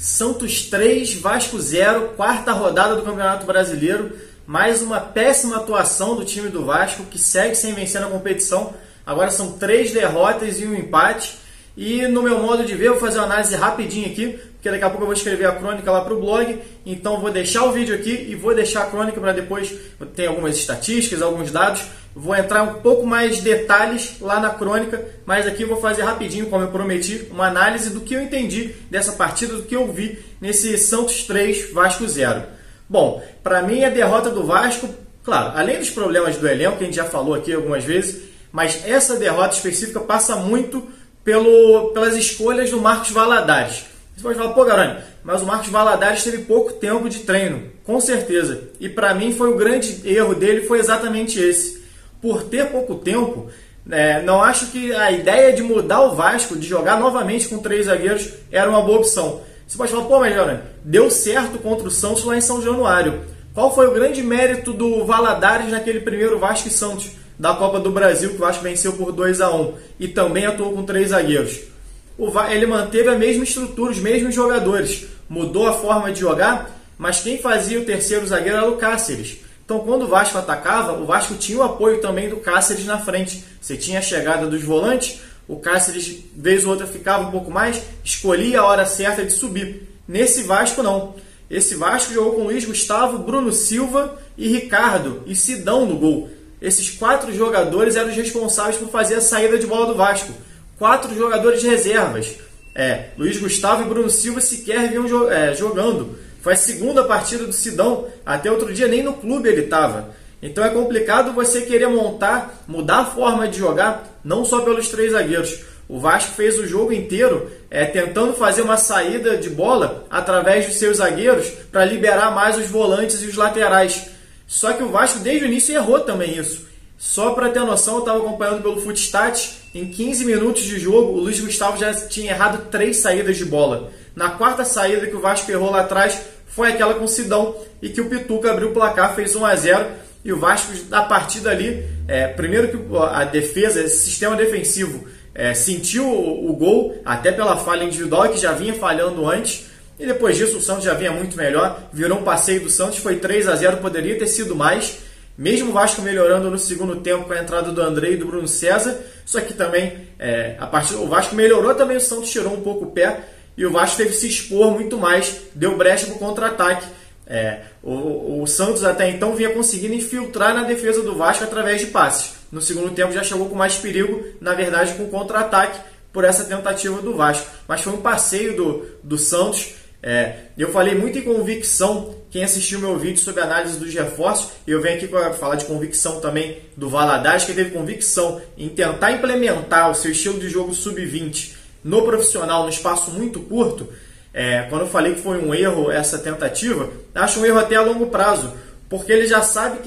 Santos 3, Vasco 0, quarta rodada do Campeonato Brasileiro. Mais uma péssima atuação do time do Vasco, que segue sem vencer na competição. Agora são 3 derrotas e um empate. E no meu modo de ver, eu vou fazer uma análise rapidinho aqui, porque daqui a pouco eu vou escrever a crônica lá para o blog. Então eu vou deixar o vídeo aqui e vou deixar a crônica para depois. Tem algumas estatísticas, alguns dados. Vou entrar um pouco mais de detalhes lá na crônica, mas aqui eu vou fazer rapidinho, como eu prometi, uma análise do que eu entendi dessa partida, do que eu vi nesse Santos 3, Vasco 0. Bom, para mim a derrota do Vasco, claro, além dos problemas do elenco, que a gente já falou aqui algumas vezes, mas essa derrota específica passa muito pelas escolhas do Marcos Valadares. Você pode falar, pô, Garani, mas o Marcos Valadares teve pouco tempo de treino, com certeza. E para mim foi o grande erro dele, foi exatamente esse. Por ter pouco tempo, não acho que a ideia de mudar o Vasco, de jogar novamente com 3 zagueiros, era uma boa opção. Você pode falar, pô, mas Garani, deu certo contra o Santos lá em São Januário. Qual foi o grande mérito do Valadares naquele primeiro Vasco e Santos da Copa do Brasil, que o Vasco venceu por 2-1 e também atuou com 3 zagueiros? Ele manteve a mesma estrutura, os mesmos jogadores, mudou a forma de jogar, mas quem fazia o terceiro zagueiro era o Cáceres. Então, quando o Vasco atacava, o Vasco tinha o apoio também do Cáceres na frente. Você tinha a chegada dos volantes, o Cáceres, vez ou outra, ficava um pouco mais, escolhia a hora certa de subir. Nesse Vasco, não. Esse Vasco jogou com Luiz Gustavo, Bruno Silva e Ricardo e Sidão no gol. Esses 4 jogadores eram os responsáveis por fazer a saída de bola do Vasco. 4 jogadores reservas. Luiz Gustavo e Bruno Silva sequer vinham jogando. Foi a segunda partida do Sidão. Até outro dia nem no clube ele estava. Então é complicado você querer mudar a forma de jogar, não só pelos 3 zagueiros. O Vasco fez o jogo inteiro tentando fazer uma saída de bola através dos seus zagueiros para liberar mais os volantes e os laterais. Só que o Vasco desde o início errou também isso. Só para ter noção, eu estava acompanhando pelo Footstats. Em 15 minutos de jogo, o Luiz Gustavo já tinha errado 3 saídas de bola. Na quarta saída que o Vasco errou lá atrás, foi aquela com o Sidão, e que o Pituca abriu o placar, fez 1-0, e o Vasco, a partir dali, primeiro que a defesa, esse sistema defensivo, sentiu o gol, até pela falha individual, que já vinha falhando antes, e depois disso o Santos já vinha muito melhor, virou um passeio do Santos, foi 3-0, poderia ter sido mais, mesmo o Vasco melhorando no segundo tempo com a entrada do André e do Bruno César, só que também, o Vasco melhorou também, o Santos tirou um pouco o pé, e o Vasco teve que se expor muito mais, deu brecha para o contra-ataque. O Santos até então vinha conseguindo infiltrar na defesa do Vasco através de passes. No segundo tempo já chegou com mais perigo, na verdade com contra-ataque, por essa tentativa do Vasco. Mas foi um passeio do Santos. Eu falei muito em convicção, quem assistiu meu vídeo sobre a análise dos reforços, eu venho aqui para falar de convicção também do Valadares, que teve convicção em tentar implementar o seu estilo de jogo sub-20 no profissional, no espaço muito curto. Quando eu falei que foi um erro essa tentativa, acho um erro até a longo prazo, porque ele já sabe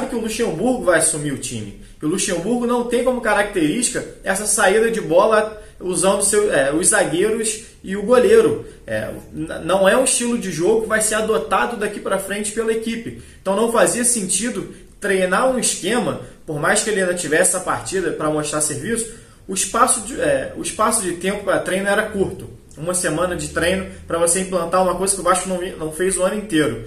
que o Luxemburgo vai assumir o time. E o Luxemburgo não tem como característica essa saída de bola usando os zagueiros e o goleiro. Não é um estilo de jogo que vai ser adotado daqui para frente pela equipe. Então não fazia sentido treinar um esquema, por mais que ele ainda tivesse a partida para mostrar serviço. O espaço de tempo para treino era curto. Uma semana de treino para você implantar uma coisa que o Vasco não fez o ano inteiro.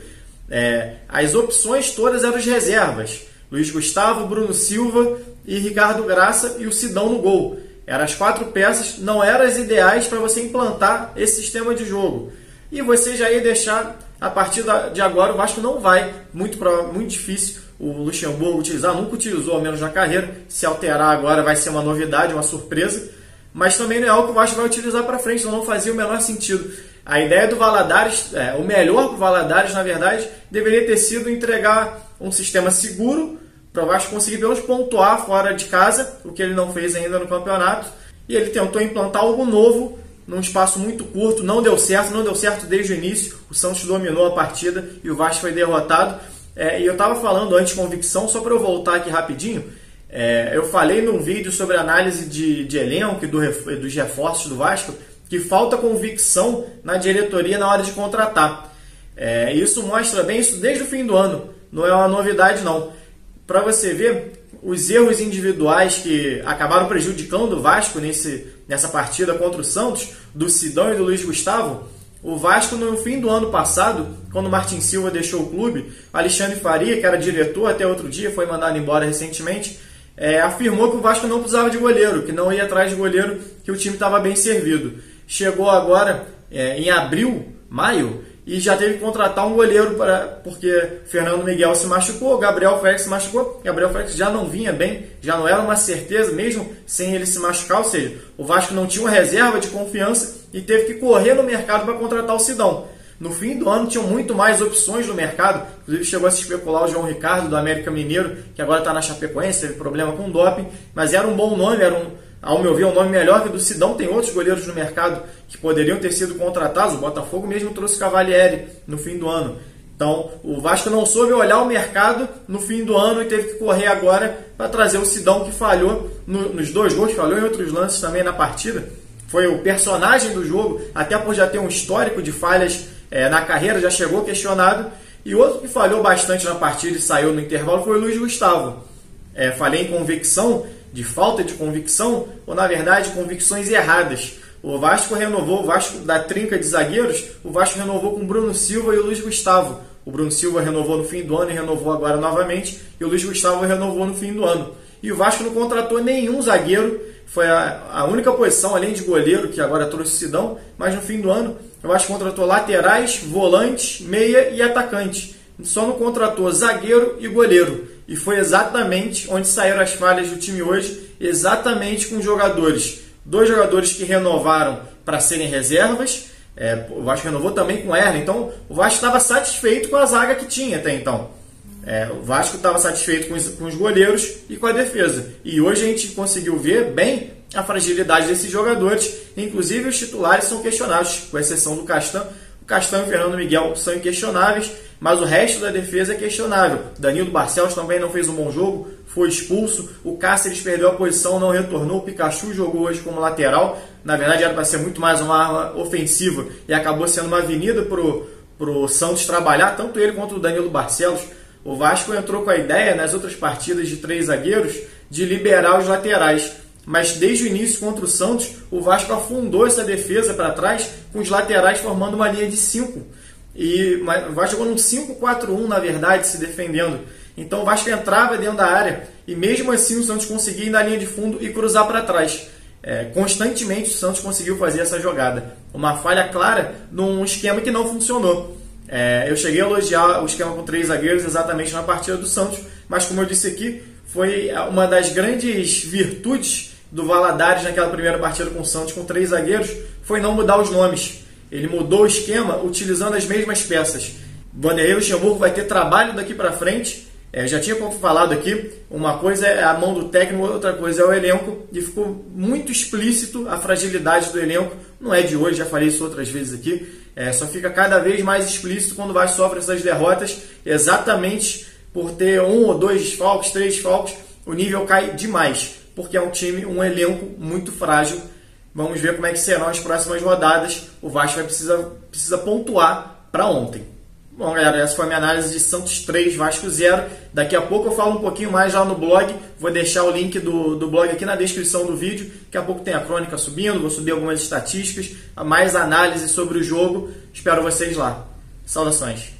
As opções todas eram as reservas. Luiz Gustavo, Bruno Silva e Ricardo Graça e o Sidão no gol. Eram as 4 peças, não eram as ideais para você implantar esse sistema de jogo. E você já ia deixar, a partir de agora, o Vasco não vai, muito difícil, o Luxemburgo utilizar, nunca utilizou, ao menos na carreira. Se alterar agora vai ser uma novidade, uma surpresa, mas também não é algo que o Vasco vai utilizar para frente, então não fazia o menor sentido. A ideia do Valadares, o melhor para o Valadares, na verdade, deveria ter sido entregar um sistema seguro para o Vasco conseguir pelo menos pontuar fora de casa, o que ele não fez ainda no campeonato, e ele tentou implantar algo novo num espaço muito curto, não deu certo desde o início, o Santos dominou a partida e o Vasco foi derrotado. E eu estava falando antes de convicção, só para eu voltar aqui rapidinho, eu falei num vídeo sobre a análise de elenco e dos reforços do Vasco, que falta convicção na diretoria na hora de contratar. Isso mostra bem isso desde o fim do ano, não é uma novidade não. Para você ver os erros individuais que acabaram prejudicando o Vasco nessa partida contra o Santos, do Sidão e do Luiz Gustavo, o Vasco, no fim do ano passado, quando o Martin Silva deixou o clube, Alexandre Faria, que era diretor até outro dia, foi mandado embora recentemente, afirmou que o Vasco não precisava de goleiro, que não ia atrás de goleiro, que o time estava bem servido. Chegou agora em abril, maio, e já teve que contratar um goleiro porque Fernando Miguel se machucou, Gabriel Félix se machucou, Gabriel Félix já não vinha bem, já não era uma certeza, mesmo sem ele se machucar, ou seja, o Vasco não tinha uma reserva de confiança e teve que correr no mercado para contratar o Sidão. No fim do ano tinham muito mais opções no mercado, inclusive chegou a se especular o João Ricardo do América Mineiro, que agora está na Chapecoense, teve problema com doping, mas era um bom nome, ao meu ver, um nome melhor que o do Sidão. Tem outros goleiros no mercado que poderiam ter sido contratados. O Botafogo mesmo trouxe Cavalieri no fim do ano. Então, o Vasco não soube olhar o mercado no fim do ano e teve que correr agora para trazer o Sidão, que falhou nos 2 gols, falhou em outros lances também na partida. Foi o personagem do jogo, até por já ter um histórico de falhas na carreira, já chegou questionado. E outro que falhou bastante na partida e saiu no intervalo foi o Luiz Gustavo. Falei em convicção, de falta de convicção, ou na verdade convicções erradas. O Vasco renovou, o Vasco da trinca de zagueiros, o Vasco renovou com o Bruno Silva e o Luiz Gustavo. O Bruno Silva renovou no fim do ano e renovou agora novamente, e o Luiz Gustavo renovou no fim do ano. E o Vasco não contratou nenhum zagueiro, foi a única posição, além de goleiro, que agora trouxe o Sidão, mas no fim do ano o Vasco contratou laterais, volantes, meia e atacante. Só não contratou zagueiro e goleiro. E foi exatamente onde saíram as falhas do time hoje, exatamente com jogadores. 2 jogadores que renovaram para serem reservas. O Vasco renovou também com o Erle. Então, o Vasco estava satisfeito com a zaga que tinha até então. O Vasco estava satisfeito com os goleiros e com a defesa. E hoje a gente conseguiu ver bem a fragilidade desses jogadores. Inclusive, os titulares são questionáveis, com exceção do Castan. O Castan e o Fernando Miguel são inquestionáveis, mas o resto da defesa é questionável. Danilo Barcelos também não fez um bom jogo, foi expulso. O Cáceres perdeu a posição, não retornou. O Pikachu jogou hoje como lateral. Na verdade, era para ser muito mais uma arma ofensiva e acabou sendo uma avenida para o Santos trabalhar, tanto ele quanto o Danilo Barcelos. O Vasco entrou com a ideia, nas outras partidas de 3 zagueiros, de liberar os laterais. Mas desde o início contra o Santos, o Vasco afundou essa defesa para trás, com os laterais formando uma linha de 5. E o Vasco jogou num 5-4-1, na verdade, se defendendo. Então o Vasco entrava dentro da área e mesmo assim o Santos conseguia ir na linha de fundo e cruzar para trás. Constantemente o Santos conseguiu fazer essa jogada. Uma falha clara num esquema que não funcionou. Eu cheguei a elogiar o esquema com 3 zagueiros exatamente na partida do Santos, mas como eu disse aqui, foi uma das grandes virtudes do Valadares naquela primeira partida com o Santos com 3 zagueiros, foi não mudar os nomes. Ele mudou o esquema utilizando as mesmas peças. Vanderlei Luxemburgo vai ter trabalho daqui para frente. Já tinha falado aqui, uma coisa é a mão do técnico, outra coisa é o elenco, e ficou muito explícito a fragilidade do elenco. Não é de hoje, já falei isso outras vezes aqui. Só fica cada vez mais explícito quando o Vasco sofre essas derrotas, exatamente por ter 1 ou 2 desfalques, 3 desfalques, o nível cai demais, porque é um time, um elenco muito frágil. Vamos ver como é que serão as próximas rodadas. O Vasco precisa pontuar para ontem. Bom, galera, essa foi a minha análise de Santos 3, Vasco 0. Daqui a pouco eu falo um pouquinho mais lá no blog. Vou deixar o link do blog aqui na descrição do vídeo. Daqui a pouco tem a crônica subindo, vou subir algumas estatísticas, mais análise sobre o jogo. Espero vocês lá. Saudações.